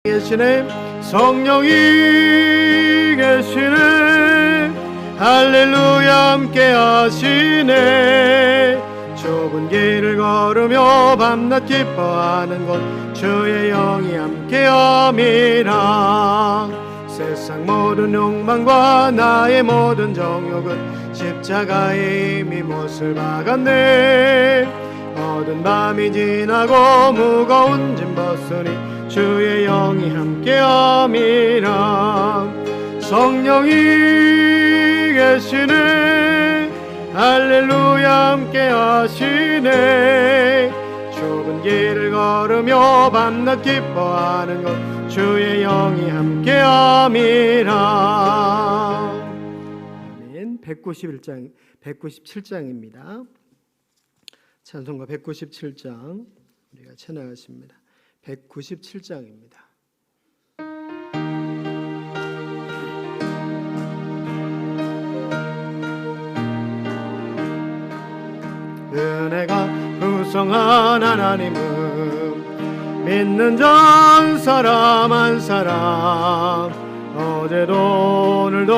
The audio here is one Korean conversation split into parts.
계시네. 성령이 계시네. 할렐루야 함께 하시네. 좁은 길을 걸으며 밤낮 기뻐하는 곳 주의 영이 함께함이라. 세상 모든 욕망과 나의 모든 정욕은 십자가에 이미 못을 박았네. 어두운 밤이 지나고 무거운 짐 벗으니 주의 영이 함께함이라. 성령이 계시네. 할렐루야 함께 하시네. 좁은 길을 걸으며 밤낮 기뻐하는 것 주의 영이 함께함이라. 아멘. 197장입니다. 찬송가 197장 우리가 찬양하십니다. 197장입니다. 은혜가 구성한 하나님은 믿는 자 한 사람 한 사람 어제도 오늘도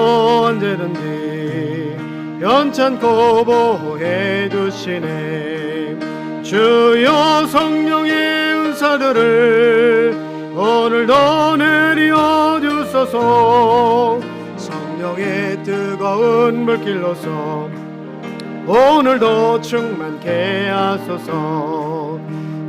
언제든지 변찮고 보호해 주시네. 주여 성령의 은사들을 오늘도 내려 주소서. 성령의 뜨거운 물길로서 오늘도 충만케 하소서.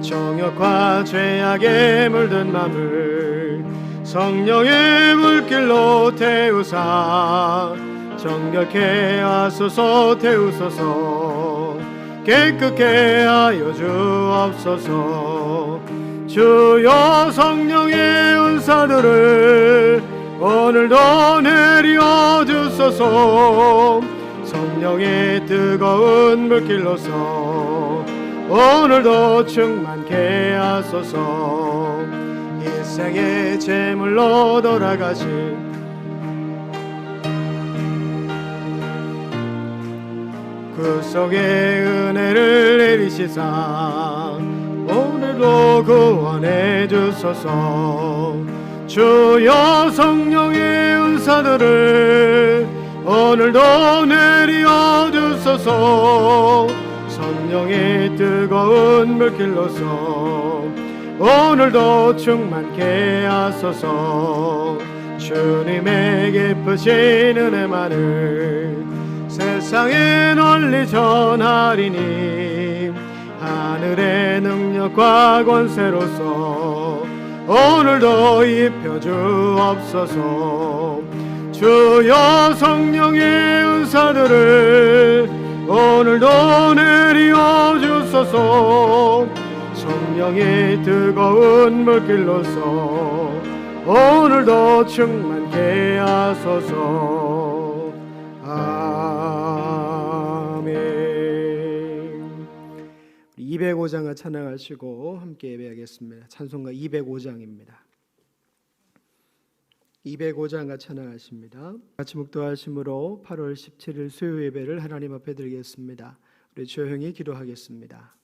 정욕과 죄악에 물든 맘을 성령의 물길로 태우사 정결케 하소서. 태우소서. 깨끗게 하여 주옵소서. 주여 성령의 은사들을 오늘도 내려 주소서. 성령의 뜨거운 물길로서 오늘도 충만케 하소서. 일생의 제물로 돌아가신 그 속에 은혜를 내리시사 오늘도 구원해 주소서. 주여 성령의 은사들을 오늘도 내려 주소서. 성령의 뜨거운 물길로서 오늘도 충만케 하소서. 주님의 깊으신 은혜만을 세상에 널리 전하리니 하늘의 능력과 권세로서 오늘도 입혀 주옵소서. 주여 성령의 은사들을 오늘도 내려 주소서. 성령의 뜨거운 물길로서 오늘도 충만케 하소서. 아멘. 205장을 찬양하시고 함께 예배하겠습니다. 찬송가 205장입니다. 205장과 찬양하십니다. 같이 묵도하심으로 8월 17일 수요 예배를 하나님 앞에 드리겠습니다. 우리 조용히 기도하겠습니다.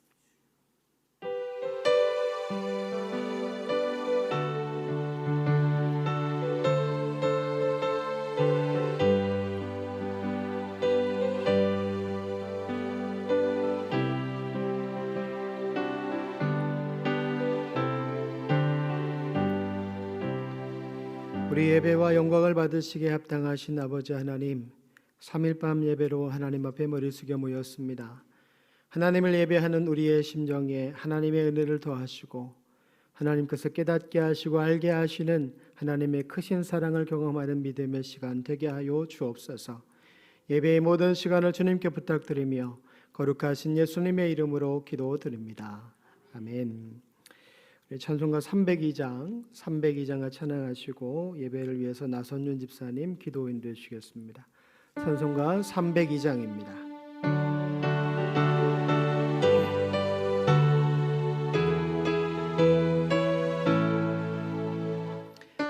우리 예배와 영광을 받으시기에 합당하신 아버지 하나님, 3일 밤 예배로 하나님 앞에 머리 숙여 모였습니다. 하나님을 예배하는 우리의 심정에 하나님의 은혜를 더하시고 하나님께서 깨닫게 하시고 알게 하시는 하나님의 크신 사랑을 경험하는 믿음의 시간 되게 하여 주옵소서. 예배의 모든 시간을 주님께 부탁드리며 거룩하신 예수님의 이름으로 기도드립니다. 아멘. 찬송가 302장을 찬양하시고 예배를 위해서 나선윤 집사님 기도 인도해 주시겠습니다. 찬송가 302장입니다.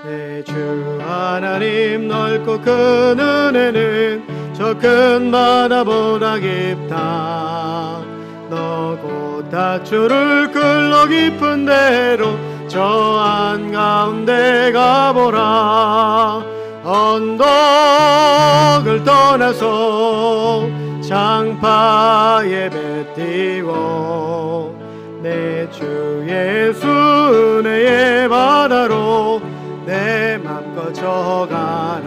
내 주 하나님 넓고 큰 은혜는 저 큰 바다보다 깊다. 너 곧 다주를 끌러 깊은 데로 저 한가운데 가보라. 언덕을 떠나서 장파 예배 띄워 내 주 예수 은혜의 바다로 내 맘 꺼져가라.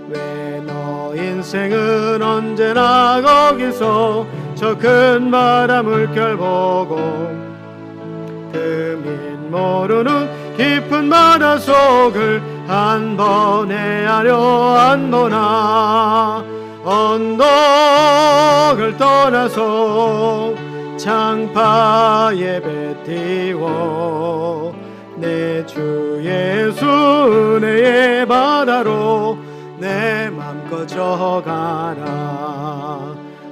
왜 너 인생은 언제나 거기서 저 큰 바다 물결 보고 틈인 모르는 깊은 바다 속을 한 번 헤아려 안보나. 언덕을 떠나서 장파 예배 띄워 내 주 예수 은혜의 바다로 내 맘 꺼져가라.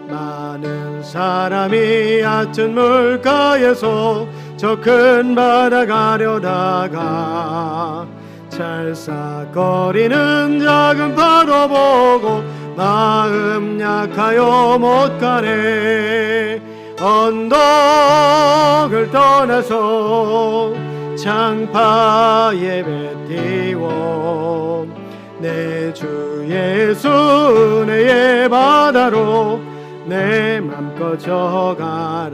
많은 사람이 얕은 물가에서 저 큰 바다 가려다가 찰싹거리는 작은 파도 보고 마음 약하여 못 가네. 언덕을 떠나서 장파 예배 띄워 내 주 예수 은혜의 바다로 내 맘 꺼져가라.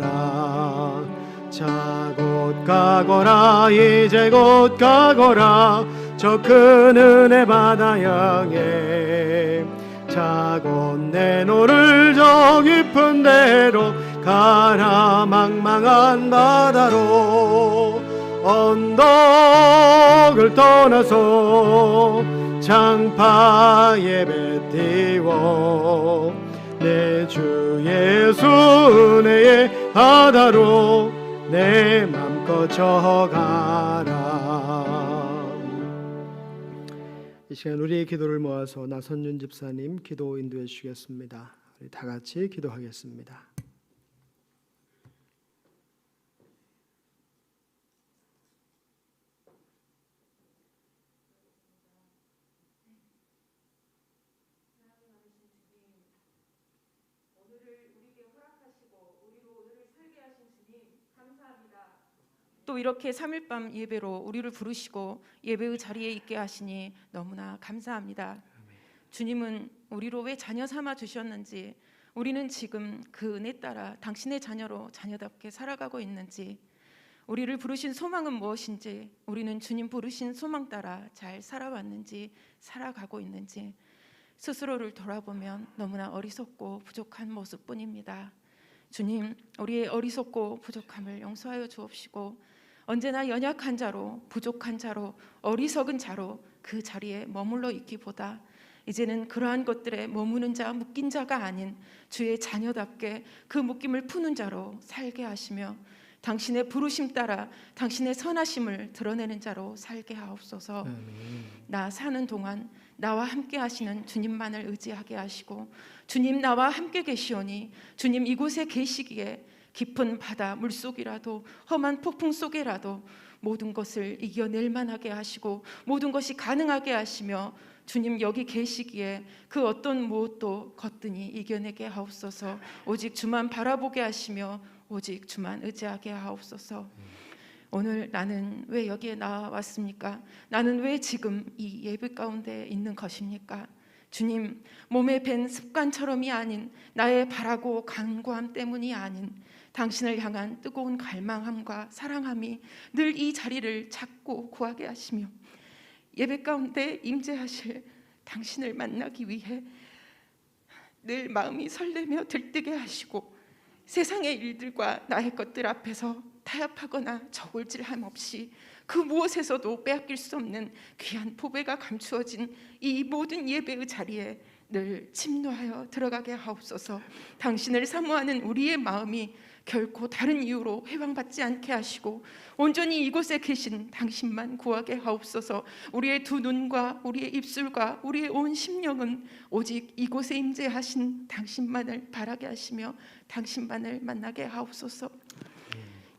자 곧 가거라 이제 곧 가거라 저 큰 은혜 바다 향해. 자 곧 내 노를 저 깊은 데로 가라 망망한 바다로. 언덕을 떠나서 장파 예배 띄워 내 주 예수 은혜의 바다로 내 맘 꺼져가라. 이 시간 우리의 기도를 모아서 나선윤 집사님 기도 인도해 주시겠습니다. 우리 다 같이 기도하겠습니다. 또 이렇게 3일밤 예배로 우리를 부르시고 예배의 자리에 있게 하시니 너무나 감사합니다. 주님은 우리로 왜 자녀 삼아 주셨는지, 우리는 지금 그 은혜 따라 당신의 자녀로 자녀답게 살아가고 있는지, 우리를 부르신 소망은 무엇인지, 우리는 주님 부르신 소망 따라 잘 살아왔는지 살아가고 있는지 스스로를 돌아보면 너무나 어리석고 부족한 모습뿐입니다. 주님, 우리의 어리석고 부족함을 용서하여 주옵시고 언제나 연약한 자로, 부족한 자로, 어리석은 자로 그 자리에 머물러 있기보다 이제는 그러한 것들에 머무는 자, 묶인 자가 아닌 주의 자녀답게 그 묶임을 푸는 자로 살게 하시며 당신의 부르심 따라 당신의 선하심을 드러내는 자로 살게 하옵소서. 나 사는 동안 나와 함께 하시는 주님만을 의지하게 하시고, 주님 나와 함께 계시오니 주님 이곳에 계시기에 깊은 바다 물속이라도 험한 폭풍 속에라도 모든 것을 이겨낼 만하게 하시고 모든 것이 가능하게 하시며 주님 여기 계시기에 그 어떤 무엇도 거뜬히 이겨내게 하옵소서. 오직 주만 바라보게 하시며 오직 주만 의지하게 하옵소서. 오늘 나는 왜 여기에 나왔습니까? 나는 왜 지금 이 예배 가운데 있는 것입니까? 주님, 몸에 밴 습관처럼이 아닌 나의 바라고 간구함 때문이 아닌 당신을 향한 뜨거운 갈망함과 사랑함이 늘 이 자리를 찾고 구하게 하시며 예배 가운데 임재하실 당신을 만나기 위해 늘 마음이 설레며 들뜨게 하시고 세상의 일들과 나의 것들 앞에서 타협하거나 저울질함 없이 그 무엇에서도 빼앗길 수 없는 귀한 보배가 감추어진 이 모든 예배의 자리에 늘 침노하여 들어가게 하옵소서. 당신을 사모하는 우리의 마음이 결코 다른 이유로 회방받지 않게 하시고 온전히 이곳에 계신 당신만 구하게 하옵소서. 우리의 두 눈과 우리의 입술과 우리의 온 심령은 오직 이곳에 임재하신 당신만을 바라게 하시며 당신만을 만나게 하옵소서.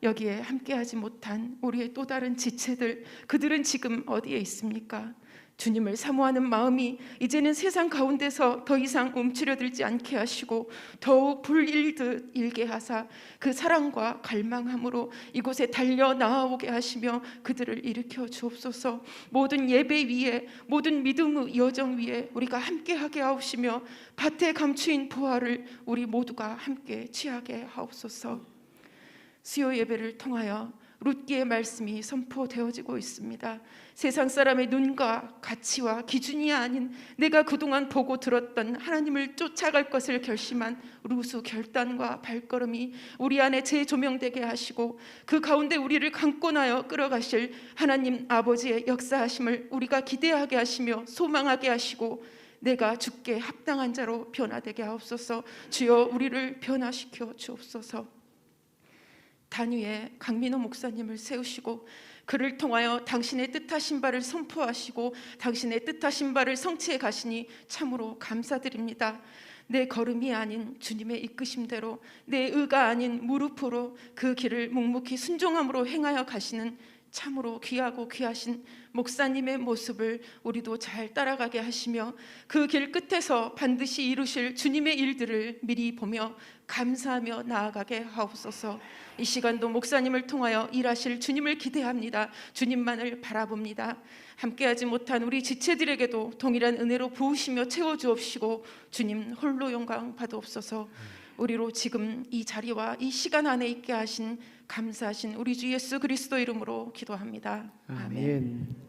여기에 함께하지 못한 우리의 또 다른 지체들, 그들은 지금 어디에 있습니까? 주님을 사모하는 마음이 이제는 세상 가운데서 더 이상 움츠려들지 않게 하시고 더욱 불일듯 일게 하사 그 사랑과 갈망함으로 이곳에 달려 나아오게 하시며 그들을 일으켜 주옵소서. 모든 예배 위에, 모든 믿음의 여정 위에 우리가 함께하게 하옵시며 밭에 감추인 보화를 우리 모두가 함께 취하게 하옵소서. 수요 예배를 통하여 룻기의 말씀이 선포되어지고 있습니다. 세상 사람의 눈과 가치와 기준이 아닌 내가 그동안 보고 들었던 하나님을 쫓아갈 것을 결심한 룻의 결단과 발걸음이 우리 안에 재조명되게 하시고 그 가운데 우리를 강권하여 끌어가실 하나님 아버지의 역사하심을 우리가 기대하게 하시며 소망하게 하시고 내가 주께 합당한 자로 변화되게 하옵소서. 주여 우리를 변화시켜 주옵소서. 단위에 강민호 목사님을 세우시고 그를 통하여 당신의 뜻하신 바를 선포하시고 당신의 뜻하신 바를 성취해 가시니 참으로 감사드립니다. 내 걸음이 아닌 주님의 이끄심대로 내 의가 아닌 무릎으로 그 길을 묵묵히 순종함으로 행하여 가시는 참으로 귀하고 귀하신 목사님의 모습을 우리도 잘 따라가게 하시며 그 길 끝에서 반드시 이루실 주님의 일들을 미리 보며 감사하며 나아가게 하옵소서. 이 시간도 목사님을 통하여 일하실 주님을 기대합니다. 주님만을 바라봅니다. 함께하지 못한 우리 지체들에게도 동일한 은혜로 부으시며 채워주옵시고 주님 홀로 영광 받으옵소서. 우리로 지금 이 자리와 이 시간 안에 있게 하신 감사하신 우리 주 예수 그리스도 이름으로 기도합니다. 아멘.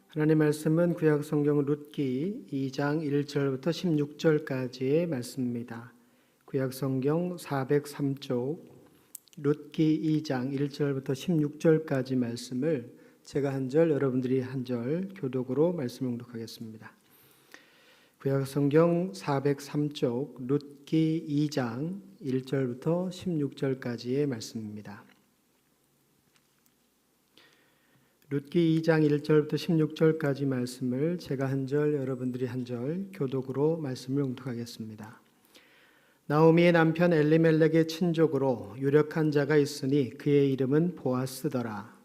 하나님 말씀은 구약 성경 룻기 2장 1절부터 16절까지의 말씀입니다. 구약 성경 403쪽 룻기 2장 1절부터 16절까지 말씀을 제가 한 절, 여러분들이 한 절 교독으로 말씀 봉독하겠습니다. 구약 성경 403쪽 룻기 2장 1절부터 16절까지의 말씀입니다. 룻기 2장 1절부터 16절까지 말씀을 제가 한 절, 여러분들이 한 절 교독으로 말씀을 봉독하겠습니다. 나오미의 남편 엘리멜렉의 친족으로 유력한 자가 있으니 그의 이름은 보아스더라.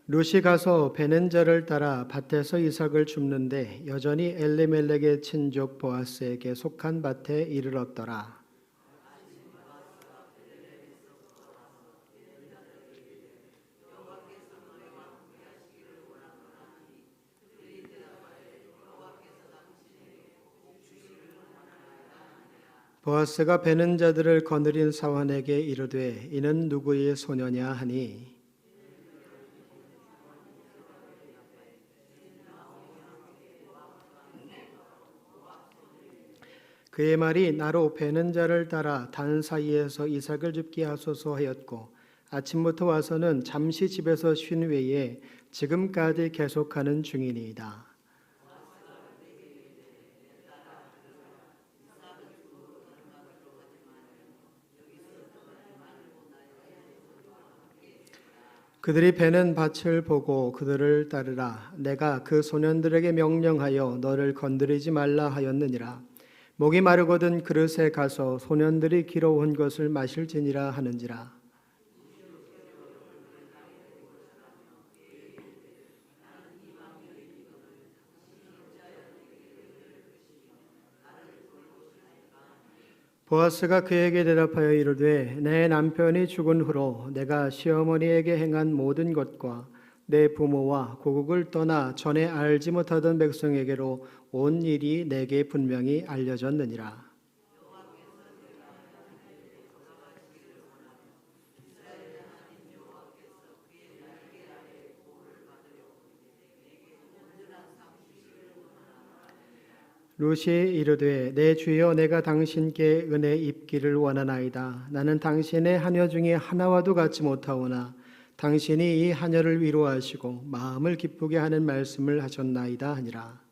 룻이 가서 베는자를 따라 밭에서 이삭을 줍는데 여전히 엘리멜렉의 친족 보아스에게 속한 밭에 이르렀더라. 보아스가 베는 자들을 거느린 사환에게 이르되 이는 누구의 소녀냐 하니 그의 말이 나로 베는 자를 따라 단 사이에서 이삭을 줍게 하소서 하였고 아침부터 와서는 잠시 집에서 쉰 외에 지금까지 계속하는 중이니이다. 그들이 베는 밭을 보고 그들을 따르라. 내가 그 소년들에게 명령하여 너를 건드리지 말라 하였느니라. 목이 마르거든 그릇에 가서 소년들이 길어온 것을 마실지니라 하는지라. 보아스가 그에게 대답하여 이르되 내 남편이 죽은 후로 내가 시어머니에게 행한 모든 것과 내 부모와 고국을 떠나 전에 알지 못하던 백성에게로 온 일이 내게 분명히 알려졌느니라. 룻이 이르되 내 주여 내가 당신께 은혜 입기를 원하나이다. 나는 당신의 하녀 중에 하나와도 같지 못하오나 당신이 이 하녀를 위로하시고 마음을 기쁘게 하는 말씀을 하셨나이다 하니라.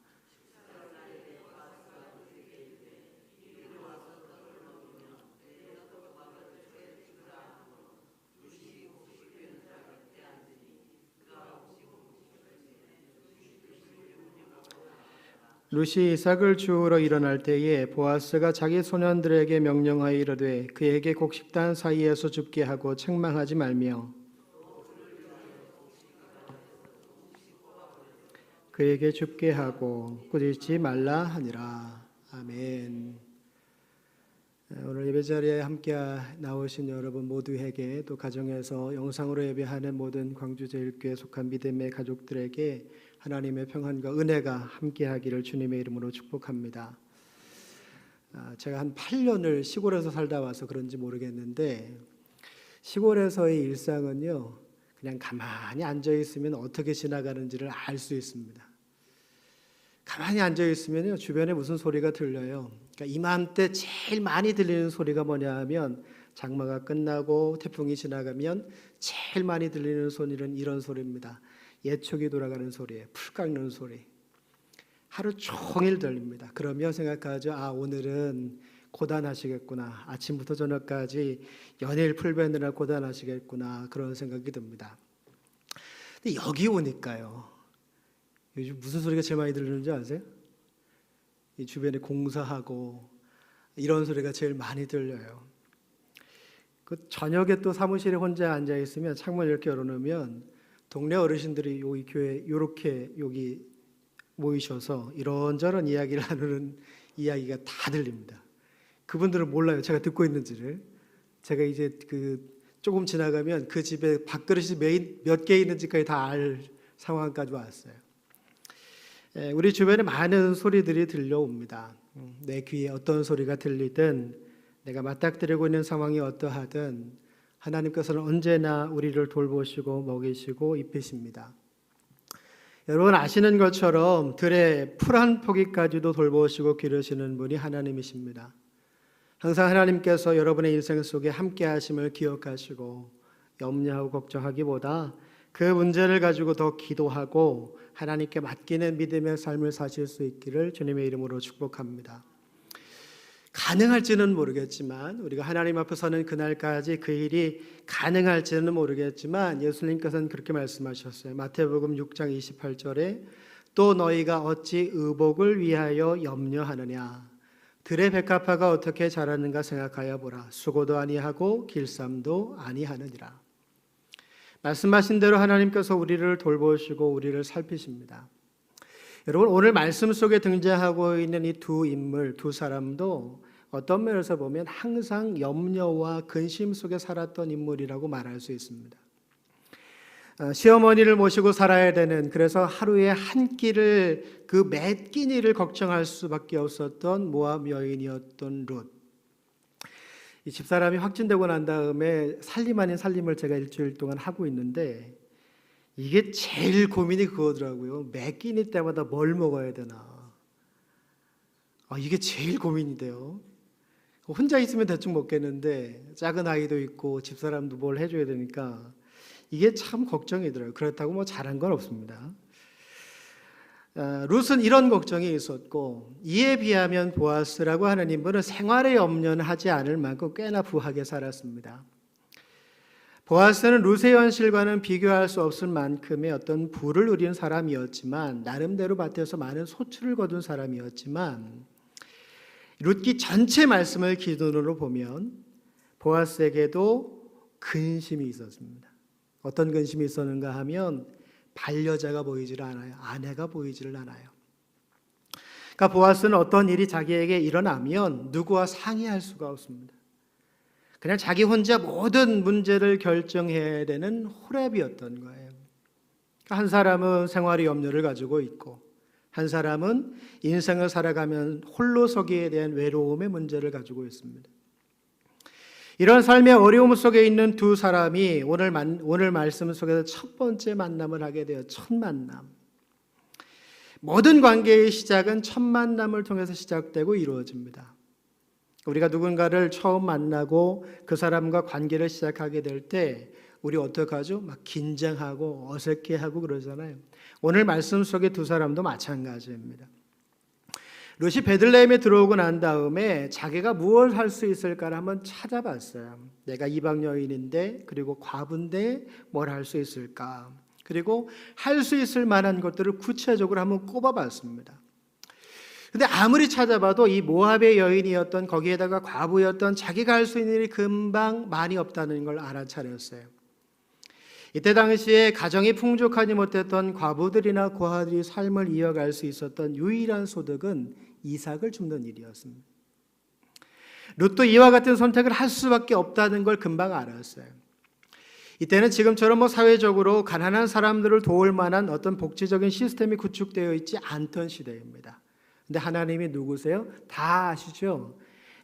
룻이 이삭을 주우러 일어날 때에 보아스가 자기 소년들에게 명령하여 이르되 그에게 곡식단 사이에서 줍게 하고 책망하지 말며 그에게 줍게 하고 꾸짖지 말라 하니라. 아멘. 오늘 예배 자리에 함께 나오신 여러분 모두에게 또 가정에서 영상으로 예배하는 모든 광주제일교회에 속한 믿음의 가족들에게 하나님의 평안과 은혜가 함께하기를 주님의 이름으로 축복합니다. 제가 한 8년을 시골에서 살다 와서 그런지 모르겠는데 시골에서의 일상은요, 그냥 가만히 앉아 있으면 어떻게 지나가는지를 알 수 있습니다. 가만히 앉아 있으면요, 주변에 무슨 소리가 들려요. 그러니까 이맘때 제일 많이 들리는 소리가 뭐냐 하면 장마가 끝나고 태풍이 지나가면 제일 많이 들리는 소리는 이런 소리입니다. 예촉이 돌아가는 소리예요. 풀 깎는 소리. 하루 종일 들립니다. 그러면 생각하죠. 아, 오늘은 고단하시겠구나. 아침부터 저녁까지 연일 풀 베느라 고단하시겠구나. 그런 생각이 듭니다. 근데 여기 오니까요, 요즘 무슨 소리가 제일 많이 들리는지 아세요? 이 주변에 공사하고 이런 소리가 제일 많이 들려요. 그 저녁에 또 사무실에 혼자 앉아 있으면 창문 이렇게 열어놓으면 동네 어르신들이 여기 교회 이렇게 여기 모이셔서 이런저런 이야기를 하는 이야기가 다 들립니다. 그분들은 몰라요, 제가 듣고 있는지를. 제가 이제 조금 지나가면 그 집에 밥그릇이 몇 개 있는지까지 다 알 상황까지 왔어요. 우리 주변에 많은 소리들이 들려옵니다. 내 귀에 어떤 소리가 들리든 내가 맞닥뜨리고 있는 상황이 어떠하든 하나님께서는 언제나 우리를 돌보시고 먹이시고 입히십니다. 여러분 아시는 것처럼 들의 풀 한 포기까지도 돌보시고 기르시는 분이 하나님이십니다. 항상 하나님께서 여러분의 인생 속에 함께 하심을 기억하시고 염려하고 걱정하기보다 그 문제를 가지고 더 기도하고 하나님께 맡기는 믿음의 삶을 사실 수 있기를 주님의 이름으로 축복합니다. 가능할지는 모르겠지만 우리가 하나님 앞에 서는 그날까지 그 일이 가능할지는 모르겠지만 예수님께서는 그렇게 말씀하셨어요. 마태복음 6장 28절에 또 너희가 어찌 의복을 위하여 염려하느냐. 들의 백합화가 어떻게 자라는가 생각하여 보라. 수고도 아니하고 길쌈도 아니하느니라. 말씀하신 대로 하나님께서 우리를 돌보시고 우리를 살피십니다. 여러분 오늘 말씀 속에 등장하고 있는 이 두 인물, 두 사람도 어떤 면에서 보면 항상 염려와 근심 속에 살았던 인물이라고 말할 수 있습니다. 시어머니를 모시고 살아야 되는, 그래서 하루에 한 끼를 그 몇 끼니를 걱정할 수밖에 없었던 모압 여인이었던 룻. 이 집사람이 확진되고 난 다음에 살림 아닌 살림을 제가 일주일 동안 하고 있는데 이게 제일 고민이 그거더라고요. 매 끼니 때마다 뭘 먹어야 되나. 이게 제일 고민이 돼요. 혼자 있으면 대충 먹겠는데 작은 아이도 있고 집사람도 뭘 해줘야 되니까 이게 참 걱정이더라고요. 그렇다고 뭐 잘한 건 없습니다. 룻은 이런 걱정이 있었고 이에 비하면 보아스라고 하는 인물은 생활에 염려는 하지 않을 만큼 꽤나 부하게 살았습니다. 보아스는 룻의 현실과는 비교할 수 없을 만큼의 어떤 부를 누리는 사람이었지만 나름대로 밭에서 많은 소출을 거둔 사람이었지만 룻기 전체 말씀을 기준으로 보면 보아스에게도 근심이 있었습니다. 어떤 근심이 있었는가 하면 반려자가 보이질 않아요. 아내가 보이질 않아요. 그러니까 보아스는 어떤 일이 자기에게 일어나면 누구와 상의할 수가 없습니다. 그냥 자기 혼자 모든 문제를 결정해야 되는 호랩이었던 거예요. 한 사람은 생활의 염려를 가지고 있고 한 사람은 인생을 살아가면 홀로 서기에 대한 외로움의 문제를 가지고 있습니다. 이런 삶의 어려움 속에 있는 두 사람이 오늘 말씀 속에서 첫 번째 만남을 하게 돼요. 첫 만남. 모든 관계의 시작은 첫 만남을 통해서 시작되고 이루어집니다. 우리가 누군가를 처음 만나고 그 사람과 관계를 시작하게 될 때 우리 어떡하죠? 막 긴장하고 어색해하고 그러잖아요. 오늘 말씀 속의 두 사람도 마찬가지입니다. 롯이 베들레헴에 들어오고 난 다음에 자기가 무엇을 할 수 있을까를 한번 찾아봤어요. 내가 이방 여인인데 그리고 과부인데 뭘 할 수 있을까? 그리고 할 수 있을 만한 것들을 구체적으로 한번 꼽아봤습니다. 근데 아무리 찾아봐도 이 모압의 여인이었던, 거기에다가 과부였던 자기가 할 수 있는 일이 금방 많이 없다는 걸 알아차렸어요. 이때 당시에 가정이 풍족하지 못했던 과부들이나 고아들이 삶을 이어갈 수 있었던 유일한 소득은 이삭을 줍는 일이었습니다. 룻도 이와 같은 선택을 할 수밖에 없다는 걸 금방 알았어요. 이때는 지금처럼 사회적으로 가난한 사람들을 도울 만한 어떤 복지적인 시스템이 구축되어 있지 않던 시대입니다. 근데 하나님이 누구세요? 다 아시죠?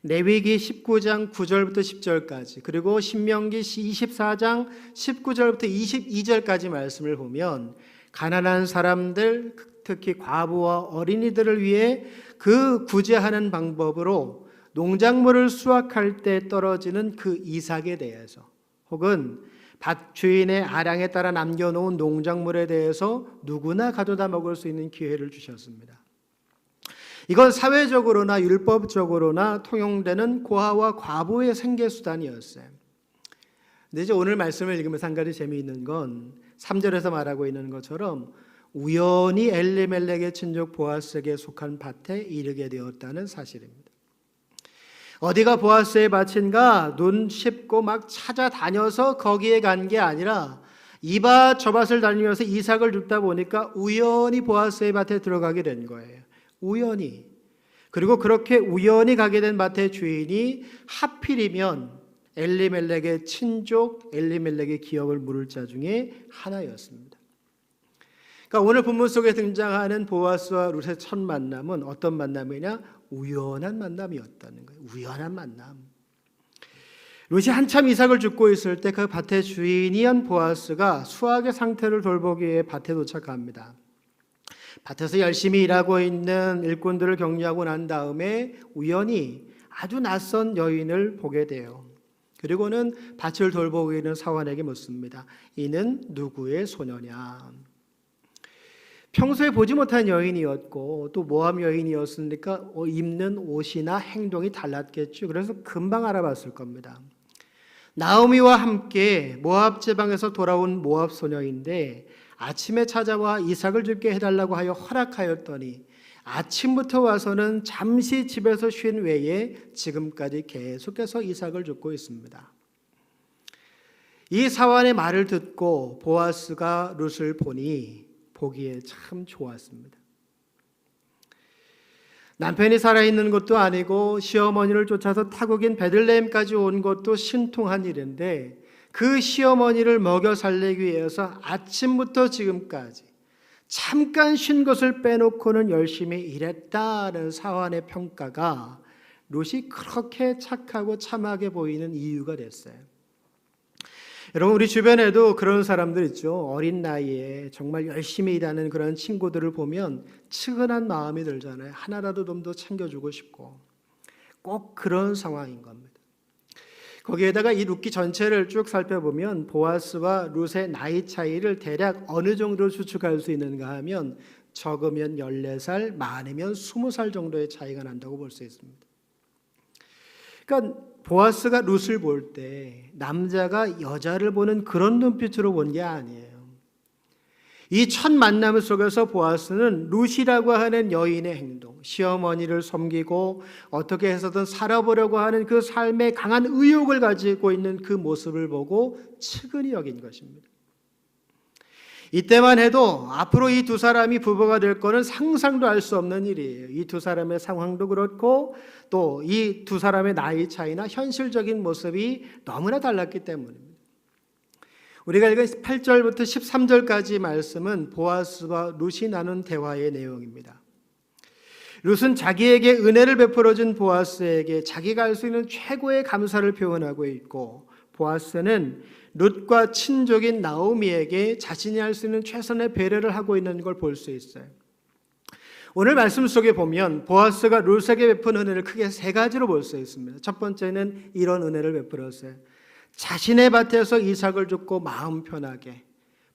레위기 19장 9절부터 10절까지, 그리고 신명기 24장 19절부터 22절까지 말씀을 보면 가난한 사람들, 특히 과부와 어린이들을 위해 그 구제하는 방법으로 농작물을 수확할 때 떨어지는 그 이삭에 대해서, 혹은 밭 주인의 아량에 따라 남겨놓은 농작물에 대해서 누구나 가져다 먹을 수 있는 기회를 주셨습니다. 이건 사회적으로나 율법적으로나 통용되는 고아와 과부의 생계수단이었어요. 근데 이제 오늘 말씀을 읽으면서 한 가지 재미있는 건 3절에서 말하고 있는 것처럼 우연히 엘리멜렉의 친족 보아스에게 속한 밭에 이르게 되었다는 사실입니다. 어디가 보아스의 밭인가 눈 씹고 막 찾아다녀서 거기에 간 게 아니라 이 밭 저 밭을 다니면서 이삭을 줍다 보니까 우연히 보아스의 밭에 들어가게 된 거예요. 우연히. 그리고 그렇게 우연히 가게 된 밭의 주인이 하필이면 엘리멜렉의 친족, 엘리멜렉의 기업을 물을 자 중에 하나였습니다. 그러니까 오늘 본문 속에 등장하는 보아스와 룻의 첫 만남은 어떤 만남이냐? 우연한 만남이었다는 거예요. 우연한 만남. 룻이 한참 이삭을 줍고 있을 때 그 밭의 주인이었던 보아스가 수확의 상태를 돌보기 위해 밭에 도착합니다. 밭에서 열심히 일하고 있는 일꾼들을 격려하고 난 다음에 우연히 아주 낯선 여인을 보게 돼요. 그리고는 밭을 돌보고 있는 사환에게 묻습니다. 이는 누구의 소녀냐? 평소에 보지 못한 여인이었고 또 모압 여인이었으니까 입는 옷이나 행동이 달랐겠죠. 그래서 금방 알아봤을 겁니다. 나오미와 함께 모압 지방에서 돌아온 모압 소녀인데 아침에 찾아와 이삭을 줍게 해달라고 하여 허락하였더니 아침부터 와서는 잠시 집에서 쉰 외에 지금까지 계속해서 이삭을 줍고 있습니다. 이 사환의 말을 듣고 보아스가 룻을 보니 보기에 참 좋았습니다. 남편이 살아있는 것도 아니고 시어머니를 쫓아서 타국인 베들레헴까지 온 것도 신통한 일인데 그 시어머니를 먹여 살리기 위해서 아침부터 지금까지 잠깐 쉰 것을 빼놓고는 열심히 일했다는 사환의 평가가 룻이 그렇게 착하고 참하게 보이는 이유가 됐어요. 여러분, 우리 주변에도 그런 사람들 있죠. 어린 나이에 정말 열심히 일하는 그런 친구들을 보면 측은한 마음이 들잖아요. 하나라도 좀 더 챙겨주고 싶고. 꼭 그런 상황인 겁니다. 거기에다가 이 룻기 전체를 쭉 살펴보면 보아스와 룻의 나이 차이를 대략 어느 정도 추측할 수 있는가 하면 적으면 14살, 많으면 20살 정도의 차이가 난다고 볼 수 있습니다. 그러니까 보아스가 룻을 볼 때 남자가 여자를 보는 그런 눈빛으로 본 게 아니에요. 이 첫 만남 속에서 보아스는 룻이라고 하는 여인의 행동, 시어머니를 섬기고 어떻게 해서든 살아보려고 하는 그 삶에 강한 의욕을 가지고 있는 그 모습을 보고 측은히 여긴 것입니다. 이때만 해도 앞으로 이 두 사람이 부부가 될 거는 상상도 할 수 없는 일이에요. 이 두 사람의 상황도 그렇고 또 이 두 사람의 나이 차이나 현실적인 모습이 너무나 달랐기 때문입니다. 우리가 읽은 8절부터 13절까지 말씀은 보아스와 룻이 나눈 대화의 내용입니다. 룻은 자기에게 은혜를 베풀어준 보아스에게 자기가 할 수 있는 최고의 감사를 표현하고 있고, 보아스는 룻과 친족인 나오미에게 자신이 할 수 있는 최선의 배려를 하고 있는 걸 볼 수 있어요. 오늘 말씀 속에 보면 보아스가 룻에게 베푼 은혜를 크게 세 가지로 볼 수 있습니다. 첫 번째는 이런 은혜를 베풀었어요. 자신의 밭에서 이삭을 줍고 마음 편하게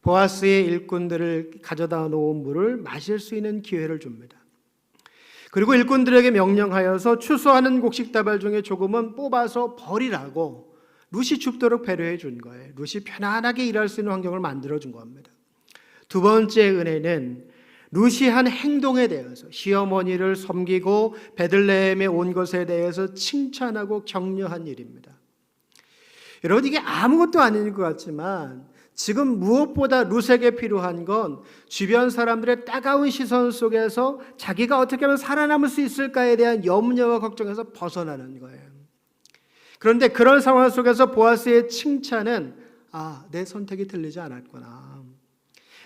보아스의 일꾼들을 가져다 놓은 물을 마실 수 있는 기회를 줍니다. 그리고 일꾼들에게 명령하여서 추수하는 곡식다발 중에 조금은 뽑아서 버리라고 룻이 줍도록 배려해 준 거예요. 룻이 편안하게 일할 수 있는 환경을 만들어 준 겁니다. 두 번째 은혜는 룻이 한 행동에 대해서 시어머니를 섬기고 베들레헴에 온 것에 대해서 칭찬하고 격려한 일입니다. 여러분, 이게 아무것도 아닌 것 같지만 지금 무엇보다 룻에게 필요한 건 주변 사람들의 따가운 시선 속에서 자기가 어떻게 하면 살아남을 수 있을까에 대한 염려와 걱정에서 벗어나는 거예요. 그런데 그런 상황 속에서 보아스의 칭찬은 내 선택이 틀리지 않았구나.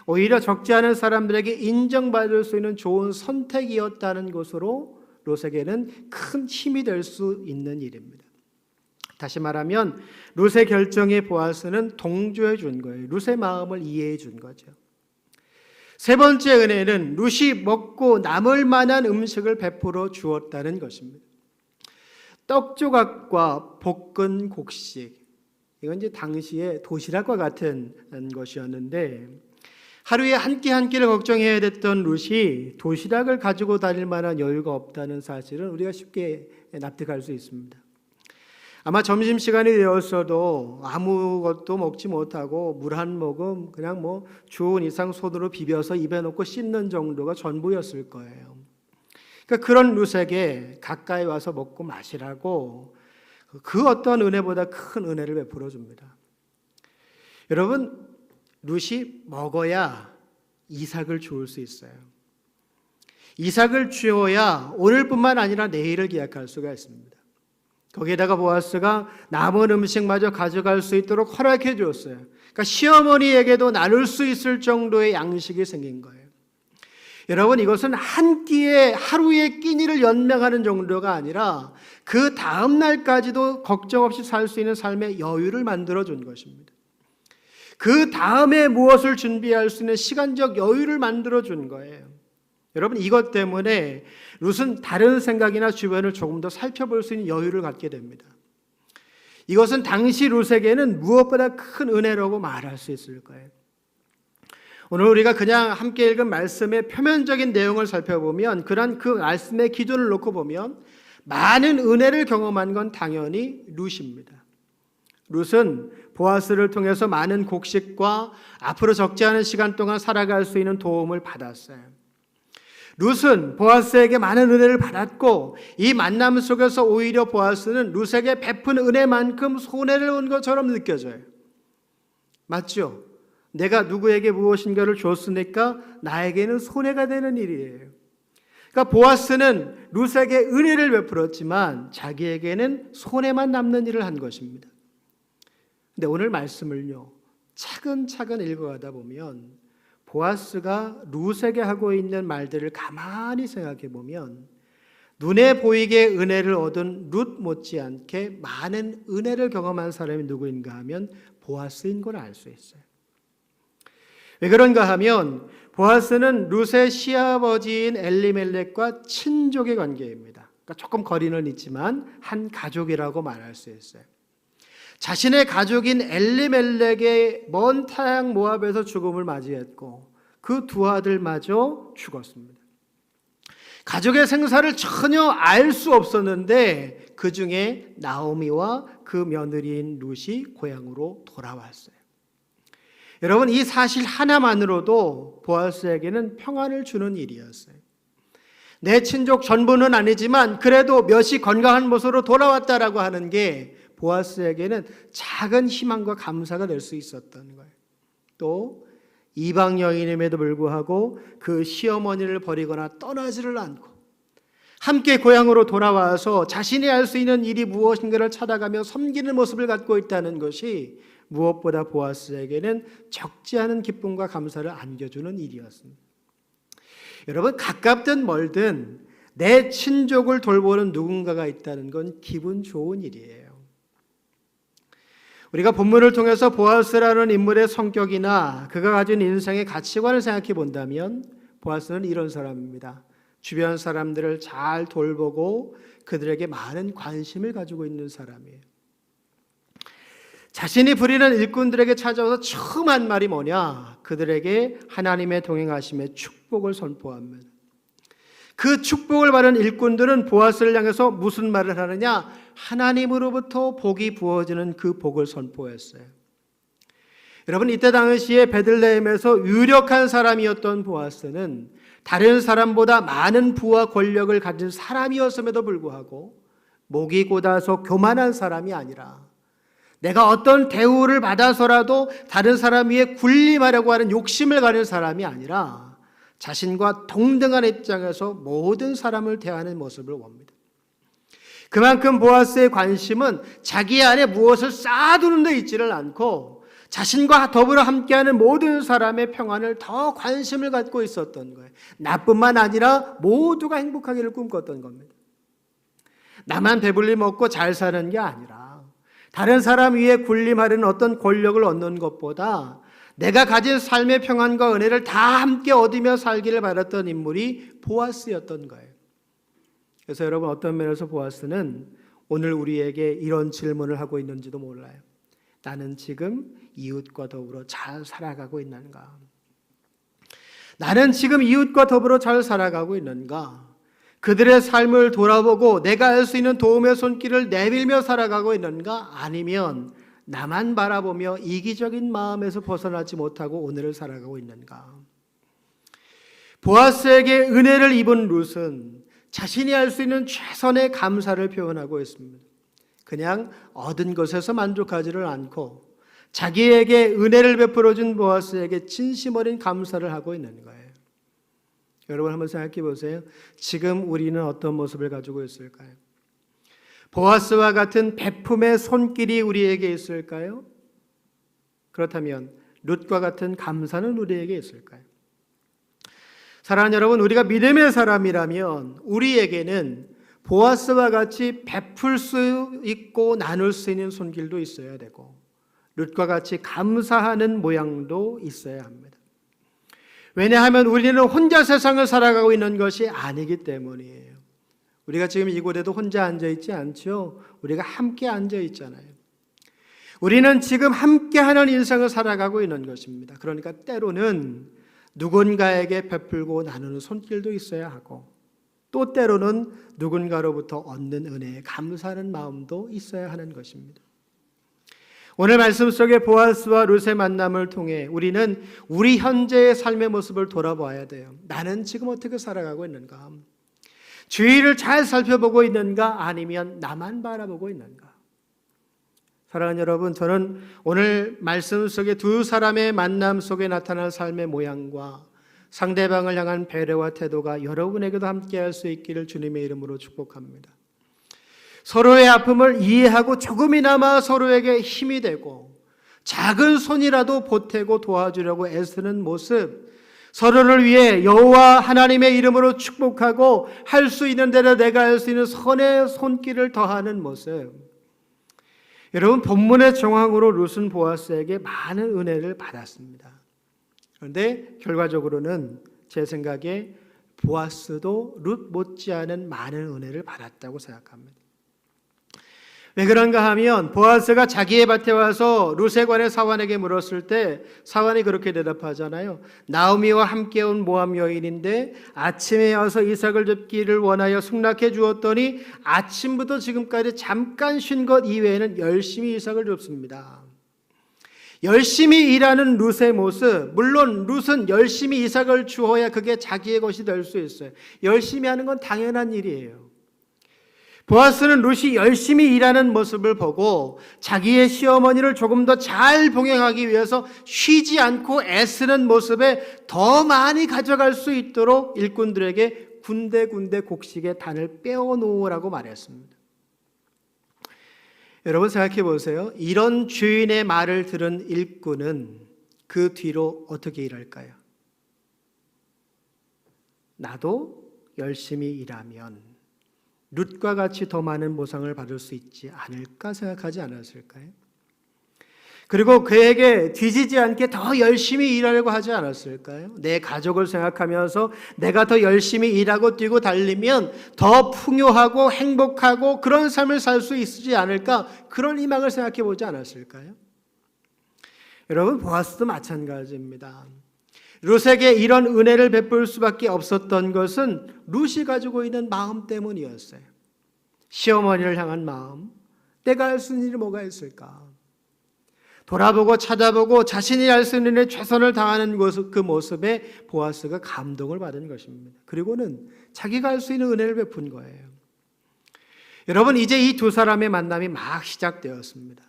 오히려 적지 않은 사람들에게 인정받을 수 있는 좋은 선택이었다는 것으로 룻에게는 큰 힘이 될 수 있는 일입니다. 다시 말하면 룻의 결정에 보아스는 동조해 준 거예요. 룻의 마음을 이해해 준 거죠. 세 번째 은혜는 룻이 먹고 남을 만한 음식을 베풀어 주었다는 것입니다. 떡조각과 볶은 곡식, 이건 이제 당시에 도시락과 같은 것이었는데 하루에 한 끼 한 끼를 걱정해야 됐던 룻이 도시락을 가지고 다닐 만한 여유가 없다는 사실은 우리가 쉽게 납득할 수 있습니다. 아마 점심시간이 되었어도 아무것도 먹지 못하고 물 한 모금 그냥 주운 이상 손으로 비벼서 입에 넣고 씹는 정도가 전부였을 거예요. 그러니까 그런 룻에게 가까이 와서 먹고 마시라고 그 어떤 은혜보다 큰 은혜를 베풀어 줍니다. 여러분, 룻이 먹어야 이삭을 주울 수 있어요. 이삭을 주어야 오늘뿐만 아니라 내일을 기약할 수가 있습니다. 거기에다가 보아스가 남은 음식마저 가져갈 수 있도록 허락해 주었어요. 그러니까 시어머니에게도 나눌 수 있을 정도의 양식이 생긴 거예요. 여러분, 이것은 한 끼에 하루의 끼니를 연명하는 정도가 아니라 그 다음 날까지도 걱정 없이 살 수 있는 삶의 여유를 만들어 준 것입니다. 그 다음에 무엇을 준비할 수 있는 시간적 여유를 만들어 준 거예요. 여러분, 이것 때문에 룻은 다른 생각이나 주변을 조금 더 살펴볼 수 있는 여유를 갖게 됩니다. 이것은 당시 룻에게는 무엇보다 큰 은혜라고 말할 수 있을 거예요. 오늘 우리가 그냥 함께 읽은 말씀의 표면적인 내용을 살펴보면 그 말씀의 기준을 놓고 보면 많은 은혜를 경험한 건 당연히 룻입니다. 룻은 보아스를 통해서 많은 곡식과 앞으로 적지 않은 시간 동안 살아갈 수 있는 도움을 받았어요. 룻은 보아스에게 많은 은혜를 받았고 이 만남 속에서 오히려 보아스는 룻에게 베푼 은혜만큼 손해를 본 것처럼 느껴져요. 맞죠? 내가 누구에게 무엇인가를 줬으니까 나에게는 손해가 되는 일이에요. 그러니까 보아스는 룻에게 은혜를 베풀었지만 자기에게는 손해만 남는 일을 한 것입니다. 근데 오늘 말씀을요, 차근차근 읽어가다 보면 보아스가 룻에게 하고 있는 말들을 가만히 생각해 보면 눈에 보이게 은혜를 얻은 룻 못지않게 많은 은혜를 경험한 사람이 누구인가 하면 보아스인 걸 알 수 있어요. 왜 그런가 하면 보아스는 룻의 시아버지인 엘리멜렉과 친족의 관계입니다. 그러니까 조금 거리는 있지만 한 가족이라고 말할 수 있어요. 자신의 가족인 엘리멜렉의 먼 타향 모압에서 죽음을 맞이했고 그 두 아들마저 죽었습니다. 가족의 생사를 전혀 알 수 없었는데 그 중에 나오미와 그 며느리인 룻이 고향으로 돌아왔어요. 여러분, 이 사실 하나만으로도 보아스에게는 평안을 주는 일이었어요. 내 친족 전부는 아니지만 그래도 몇이 건강한 모습으로 돌아왔다라고 하는 게 보아스에게는 작은 희망과 감사가 될 수 있었던 거예요. 또 이방 여인임에도 불구하고 그 시어머니를 버리거나 떠나지를 않고 함께 고향으로 돌아와서 자신이 할 수 있는 일이 무엇인가를 찾아가며 섬기는 모습을 갖고 있다는 것이 무엇보다 보아스에게는 적지 않은 기쁨과 감사를 안겨주는 일이었습니다. 여러분, 가깝든 멀든 내 친족을 돌보는 누군가가 있다는 건 기분 좋은 일이에요. 우리가 본문을 통해서 보아스라는 인물의 성격이나 그가 가진 인생의 가치관을 생각해 본다면 보아스는 이런 사람입니다. 주변 사람들을 잘 돌보고 그들에게 많은 관심을 가지고 있는 사람이에요. 자신이 부리는 일꾼들에게 찾아와서 처음 한 말이 뭐냐? 그들에게 하나님의 동행하심의 축복을 선포합니다. 그 축복을 받은 일꾼들은 보아스를 향해서 무슨 말을 하느냐? 하나님으로부터 복이 부어지는 그 복을 선포했어요. 여러분, 이때 당시에 베들레헴에서 유력한 사람이었던 보아스는 다른 사람보다 많은 부와 권력을 가진 사람이었음에도 불구하고 목이 곧아서 교만한 사람이 아니라 내가 어떤 대우를 받아서라도 다른 사람 위에 군림하려고 하는 욕심을 가진 사람이 아니라 자신과 동등한 입장에서 모든 사람을 대하는 모습을 봅니다. 그만큼 보아스의 관심은 자기 안에 무엇을 쌓아두는 데 있지를 않고 자신과 더불어 함께하는 모든 사람의 평안을 더 관심을 갖고 있었던 거예요. 나뿐만 아니라 모두가 행복하기를 꿈꿨던 겁니다. 나만 배불리 먹고 잘 사는 게 아니라 다른 사람 위에 군림하려는 어떤 권력을 얻는 것보다 내가 가진 삶의 평안과 은혜를 다 함께 얻으며 살기를 바랐던 인물이 보아스였던 거예요. 그래서 여러분, 어떤 면에서 보아스는 오늘 우리에게 이런 질문을 하고 있는지도 몰라요. 나는 지금 이웃과 더불어 잘 살아가고 있는가? 나는 지금 이웃과 더불어 잘 살아가고 있는가? 그들의 삶을 돌아보고 내가 할 수 있는 도움의 손길을 내밀며 살아가고 있는가? 아니면 나만 바라보며 이기적인 마음에서 벗어나지 못하고 오늘을 살아가고 있는가? 보아스에게 은혜를 입은 룻은 자신이 할 수 있는 최선의 감사를 표현하고 있습니다. 그냥 얻은 것에서 만족하지를 않고 자기에게 은혜를 베풀어준 보아스에게 진심 어린 감사를 하고 있는 거예요. 여러분, 한번 생각해 보세요. 지금 우리는 어떤 모습을 가지고 있을까요? 보아스와 같은 베품의 손길이 우리에게 있을까요? 그렇다면 룻과 같은 감사는 우리에게 있을까요? 사랑하는 여러분, 우리가 믿음의 사람이라면 우리에게는 보아스와 같이 베풀 수 있고 나눌 수 있는 손길도 있어야 되고 룻과 같이 감사하는 모양도 있어야 합니다. 왜냐하면 우리는 혼자 세상을 살아가고 있는 것이 아니기 때문이에요. 우리가 지금 이곳에도 혼자 앉아있지 않죠? 우리가 함께 앉아있잖아요. 우리는 지금 함께하는 인생을 살아가고 있는 것입니다. 그러니까 때로는 누군가에게 베풀고 나누는 손길도 있어야 하고 또 때로는 누군가로부터 얻는 은혜에 감사하는 마음도 있어야 하는 것입니다. 오늘 말씀 속에 보아스와 룻의 만남을 통해 우리는 우리 현재의 삶의 모습을 돌아봐야 돼요. 나는 지금 어떻게 살아가고 있는가? 주위를 잘 살펴보고 있는가? 아니면 나만 바라보고 있는가? 사랑하는 여러분, 저는 오늘 말씀 속에 두 사람의 만남 속에 나타난 삶의 모양과 상대방을 향한 배려와 태도가 여러분에게도 함께할 수 있기를 주님의 이름으로 축복합니다. 서로의 아픔을 이해하고 조금이나마 서로에게 힘이 되고 작은 손이라도 보태고 도와주려고 애쓰는 모습, 서로를 위해 여호와 하나님의 이름으로 축복하고 할 수 있는 대로 내가 할 수 있는 선의 손길을 더하는 모습. 여러분, 본문의 정황으로 룻은 보아스에게 많은 은혜를 받았습니다. 그런데 결과적으로는 제 생각에 보아스도 룻 못지않은 많은 은혜를 받았다고 생각합니다. 왜 그런가 하면 보아스가 자기의 밭에 와서 룻에 관해 사환에게 물었을 때 사환이 그렇게 대답하잖아요. 나오미와 함께 온 모압 여인인데 아침에 와서 이삭을 줍기를 원하여 승낙해 주었더니 아침부터 지금까지 잠깐 쉰 것 이외에는 열심히 이삭을 줍습니다. 열심히 일하는 룻의 모습, 물론 룻은 열심히 이삭을 주어야 그게 자기의 것이 될 수 있어요. 열심히 하는 건 당연한 일이에요. 보아스는 룻이 열심히 일하는 모습을 보고 자기의 시어머니를 조금 더 잘 봉행하기 위해서 쉬지 않고 애쓰는 모습에 더 많이 가져갈 수 있도록 일꾼들에게 군데군데 곡식의 단을 빼어놓으라고 말했습니다. 여러분, 생각해 보세요. 이런 주인의 말을 들은 일꾼은 그 뒤로 어떻게 일할까요? 나도 열심히 일하면 룻과 같이 더 많은 보상을 받을 수 있지 않을까 생각하지 않았을까요? 그리고 그에게 뒤지지 않게 더 열심히 일하려고 하지 않았을까요? 내 가족을 생각하면서 내가 더 열심히 일하고 뛰고 달리면 더 풍요하고 행복하고 그런 삶을 살 수 있지 않을까? 그런 희망을 생각해 보지 않았을까요? 여러분, 보아스도 마찬가지입니다. 룻에게 이런 은혜를 베풀 수밖에 없었던 것은 룻이 가지고 있는 마음 때문이었어요. 시어머니를 향한 마음, 내가 할 수 있는 일이 뭐가 있을까? 돌아보고 찾아보고 자신이 할 수 있는 일에 최선을 다하는 그 모습에 보아스가 감동을 받은 것입니다. 그리고는 자기가 할 수 있는 은혜를 베푼 거예요. 여러분, 이제 이 두 사람의 만남이 막 시작되었습니다.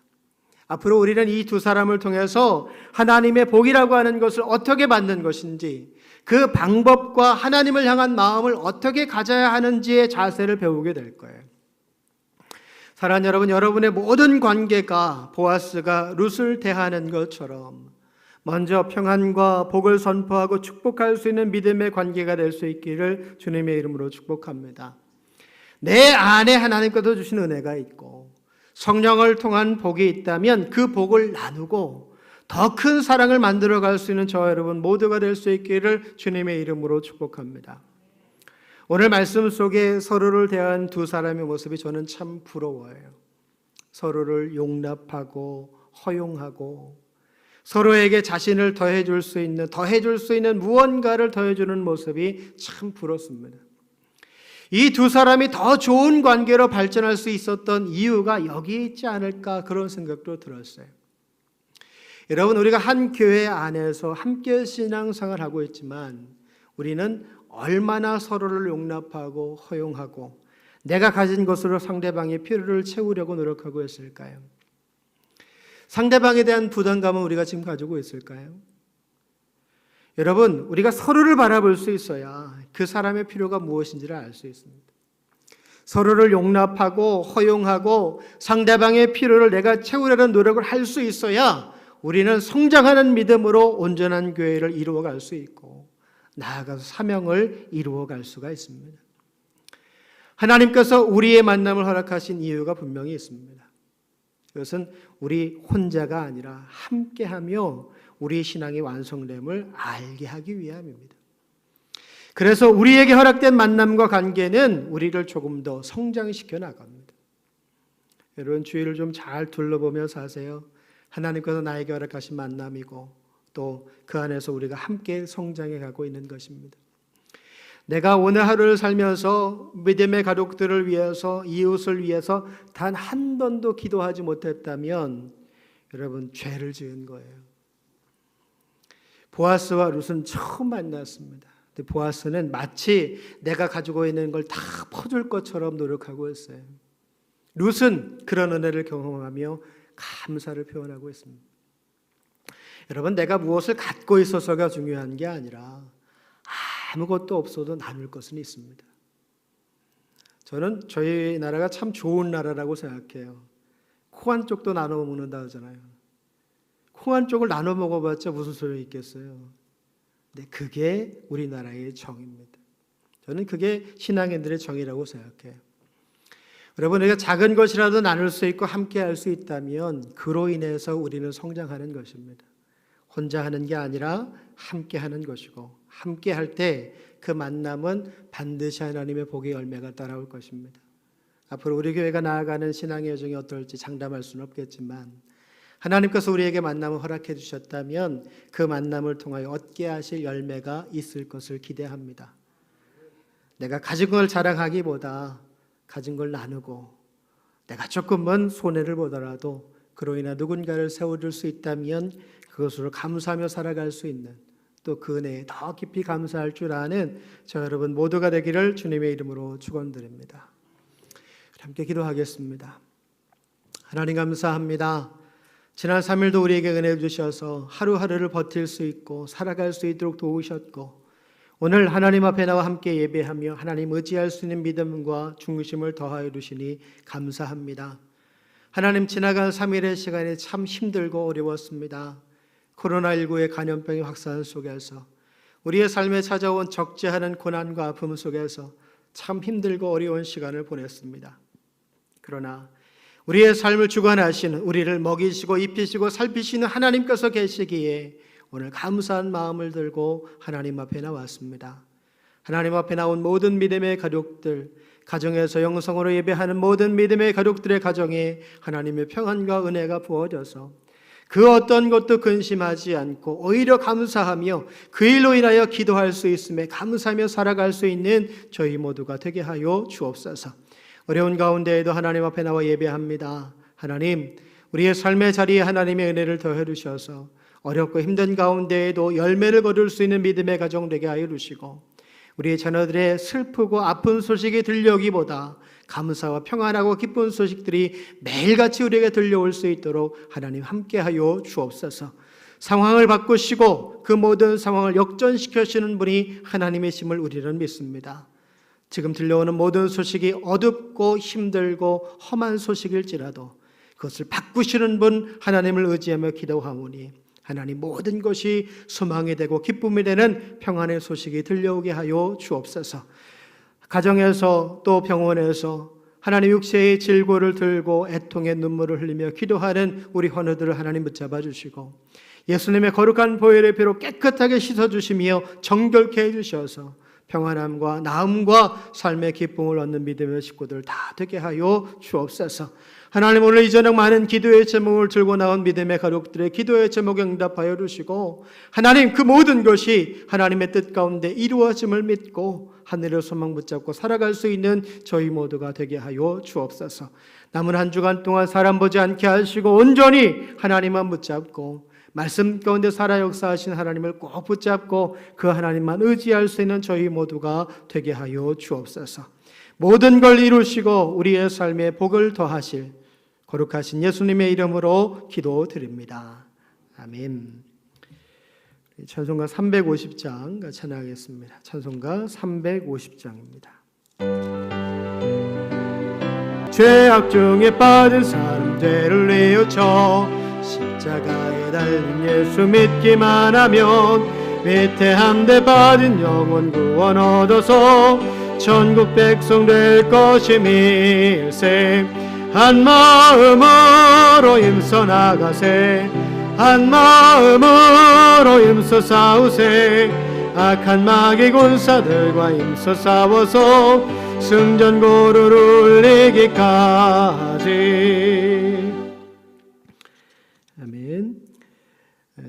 앞으로 우리는 이 두 사람을 통해서 하나님의 복이라고 하는 것을 어떻게 받는 것인지, 그 방법과 하나님을 향한 마음을 어떻게 가져야 하는지의 자세를 배우게 될 거예요. 사랑하는 여러분, 여러분의 모든 관계가 보아스가 룻을 대하는 것처럼 먼저 평안과 복을 선포하고 축복할 수 있는 믿음의 관계가 될 수 있기를 주님의 이름으로 축복합니다. 내 안에 하나님께서 주신 은혜가 있고 성령을 통한 복이 있다면 그 복을 나누고 더 큰 사랑을 만들어갈 수 있는 저와 여러분 모두가 될 수 있기를 주님의 이름으로 축복합니다. 오늘 말씀 속에 서로를 대한 두 사람의 모습이 저는 참 부러워요. 서로를 용납하고 허용하고 서로에게 자신을 더해줄 수 있는 무언가를 더해주는 모습이 참 부럽습니다. 이 두 사람이 더 좋은 관계로 발전할 수 있었던 이유가 여기에 있지 않을까 그런 생각도 들었어요. 여러분, 우리가 한 교회 안에서 함께 신앙생활을 하고 있지만 우리는 얼마나 서로를 용납하고 허용하고 내가 가진 것으로 상대방의 필요를 채우려고 노력하고 있을까요? 상대방에 대한 부담감은 우리가 지금 가지고 있을까요? 여러분, 우리가 서로를 바라볼 수 있어야 그 사람의 필요가 무엇인지를 알 수 있습니다. 서로를 용납하고 허용하고 상대방의 필요를 내가 채우려는 노력을 할 수 있어야 우리는 성장하는 믿음으로 온전한 교회를 이루어갈 수 있고 나아가서 사명을 이루어갈 수가 있습니다. 하나님께서 우리의 만남을 허락하신 이유가 분명히 있습니다. 그것은 우리 혼자가 아니라 함께하며 우리 신앙의 완성됨을 알게 하기 위함입니다. 그래서 우리에게 허락된 만남과 관계는 우리를 조금 더 성장시켜 나갑니다. 여러분, 주위를 좀 잘 둘러보며 사세요. 하나님께서 나에게 허락하신 만남이고 또 그 안에서 우리가 함께 성장해 가고 있는 것입니다. 내가 오늘 하루를 살면서 믿음의 가족들을 위해서, 이웃을 위해서 단 한 번도 기도하지 못했다면 여러분, 죄를 지은 거예요. 보아스와 룻은 처음 만났습니다. 근데 보아스는 마치 내가 가지고 있는 걸 다 퍼줄 것처럼 노력하고 있어요. 룻은 그런 은혜를 경험하며 감사를 표현하고 있습니다. 여러분, 내가 무엇을 갖고 있어서가 중요한 게 아니라 아무것도 없어도 나눌 것은 있습니다. 저는 저희 나라가 참 좋은 나라라고 생각해요. 코 한 쪽도 나눠 먹는다 하잖아요. 코 한 쪽을 나눠 먹어봤자 무슨 소용이 있겠어요. 근데 그게 우리나라의 정입니다. 저는 그게 신앙인들의 정이라고 생각해요. 여러분, 우리가 작은 것이라도 나눌 수 있고 함께 할 수 있다면 그로 인해서 우리는 성장하는 것입니다. 혼자 하는 게 아니라 함께 하는 것이고 함께 할 때 그 만남은 반드시 하나님의 복의 열매가 따라올 것입니다. 앞으로 우리 교회가 나아가는 신앙의 여정이 어떨지 장담할 수는 없겠지만 하나님께서 우리에게 만남을 허락해 주셨다면 그 만남을 통하여 얻게 하실 열매가 있을 것을 기대합니다. 내가 가진 걸 자랑하기보다 가진 걸 나누고 내가 조금은 손해를 보더라도 그로 인해 누군가를 세워줄 수 있다면 그것으로 감사하며 살아갈 수 있는 또 그 은혜에 더 깊이 감사할 줄 아는 저 여러분 모두가 되기를 주님의 이름으로 축원드립니다. 함께 기도하겠습니다. 하나님 감사합니다. 지난 3일도 우리에게 은혜 주셔서 하루하루를 버틸 수 있고 살아갈 수 있도록 도우셨고 오늘 하나님 앞에 나와 함께 예배하며 하나님 의지할 수 있는 믿음과 중심을 더하여 주시니 감사합니다. 하나님, 지나간 3일의 시간이 참 힘들고 어려웠습니다. 코로나19의 감염병의 확산 속에서 우리의 삶에 찾아온 적재하는 고난과 아픔 속에서 참 힘들고 어려운 시간을 보냈습니다. 그러나 우리의 삶을 주관하시는, 우리를 먹이시고 입히시고 살피시는 하나님께서 계시기에 오늘 감사한 마음을 들고 하나님 앞에 나왔습니다. 하나님 앞에 나온 모든 믿음의 가족들, 가정에서 영성으로 예배하는 모든 믿음의 가족들의 가정에 하나님의 평안과 은혜가 부어져서 그 어떤 것도 근심하지 않고 오히려 감사하며 그 일로 인하여 기도할 수 있음에 감사하며 살아갈 수 있는 저희 모두가 되게 하여 주옵소서. 어려운 가운데에도 하나님 앞에 나와 예배합니다. 하나님, 우리의 삶의 자리에 하나님의 은혜를 더해 주셔서 어렵고 힘든 가운데에도 열매를 거둘 수 있는 믿음의 가정 되게 하여 주시고, 우리의 자녀들의 슬프고 아픈 소식이 들려오기보다 감사와 평안하고 기쁜 소식들이 매일같이 우리에게 들려올 수 있도록 하나님 함께하여 주옵소서. 상황을 바꾸시고 그 모든 상황을 역전시키시는 분이 하나님이심을 우리는 믿습니다. 지금 들려오는 모든 소식이 어둡고 힘들고 험한 소식일지라도 그것을 바꾸시는 분 하나님을 의지하며 기도하오니 하나님, 모든 것이 소망이 되고 기쁨이 되는 평안의 소식이 들려오게 하여 주옵소서. 가정에서 또 병원에서 하나님 육체의 질고를 들고 애통의 눈물을 흘리며 기도하는 우리 헌우들을 하나님 붙잡아 주시고, 예수님의 거룩한 보혈의 피로 깨끗하게 씻어주시며 정결케 해주셔서 평안함과 나음과 삶의 기쁨을 얻는 믿음의 식구들 다 되게 하여 주옵소서. 하나님, 오늘 이 저녁 많은 기도의 제목을 들고 나온 믿음의 가족들의 기도의 제목에 응답하여 주시고, 하나님, 그 모든 것이 하나님의 뜻 가운데 이루어짐을 믿고 하늘의 소망 붙잡고 살아갈 수 있는 저희 모두가 되게 하여 주옵소서. 남은 한 주간 동안 사람 보지 않게 하시고 온전히 하나님만 붙잡고 말씀 가운데 살아 역사하신 하나님을 꼭 붙잡고 그 하나님만 의지할 수 있는 저희 모두가 되게 하여 주옵소서. 모든 걸 이루시고 우리의 삶에 복을 더하실 거룩하신 예수님의 이름으로 기도드립니다. 아멘. 찬송가 350장 찬양하겠습니다. 찬송가 350장입니다. 죄악 중에 빠진 사람 죄를 뉘우쳐 십자가에 달린 예수 믿기만 하면 위태한데 빠진 영혼 구원 얻어서 천국 백성 될 것임일세. 한 마음으로 힘써 나가세. 한 마음으로 힘써 싸우세. 악한 마귀 군사들과 힘써 싸워서 승전고를 울리기까지. 아멘.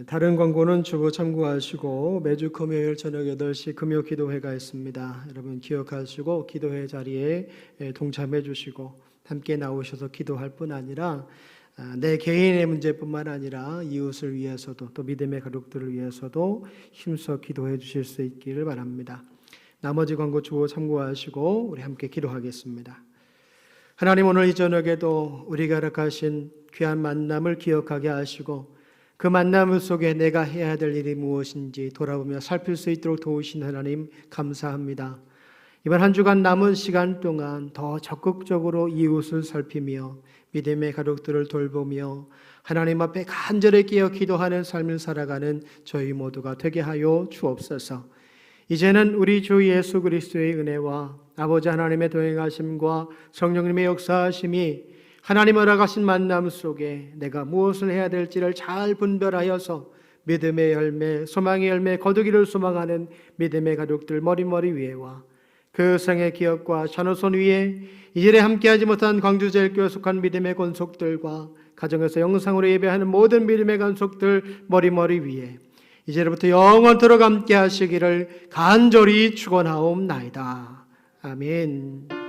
다른 광고는 주보 참고하시고 매주 금요일 저녁 8시 금요 기도회가 있습니다. 여러분 기억하시고 기도회 자리에 동참해 주시고 함께 나오셔서 기도할 뿐 아니라 내 개인의 문제뿐만 아니라 이웃을 위해서도 또 믿음의 가족들을 위해서도 힘써 기도해 주실 수 있기를 바랍니다. 나머지 광고 주보 참고하시고 우리 함께 기도하겠습니다. 하나님, 오늘 이 저녁에도 우리가 허락하신 귀한 만남을 기억하게 하시고 그 만남 속에 내가 해야 될 일이 무엇인지 돌아보며 살필 수 있도록 도우신 하나님 감사합니다. 이번 한 주간 남은 시간 동안 더 적극적으로 이웃을 살피며 믿음의 가족들을 돌보며 하나님 앞에 간절히 끼어 기도하는 삶을 살아가는 저희 모두가 되게 하여 주옵소서. 이제는 우리 주 예수 그리스도의 은혜와 아버지 하나님의 동행하심과 성령님의 역사하심이 하나님 허락하신 만남 속에 내가 무엇을 해야 될지를 잘 분별하여서 믿음의 열매, 소망의 열매 거두기를 소망하는 믿음의 가족들 머리머리 위에와 그 생의 기업과 자녀손 위에 이전에 함께하지 못한 광주제일교회 속한 믿음의 권속들과 가정에서 영상으로 예배하는 모든 믿음의 권속들 머리머리 위에 이제부터 영원토록 함께 하시기를 간절히 축원하옵나이다. 아멘.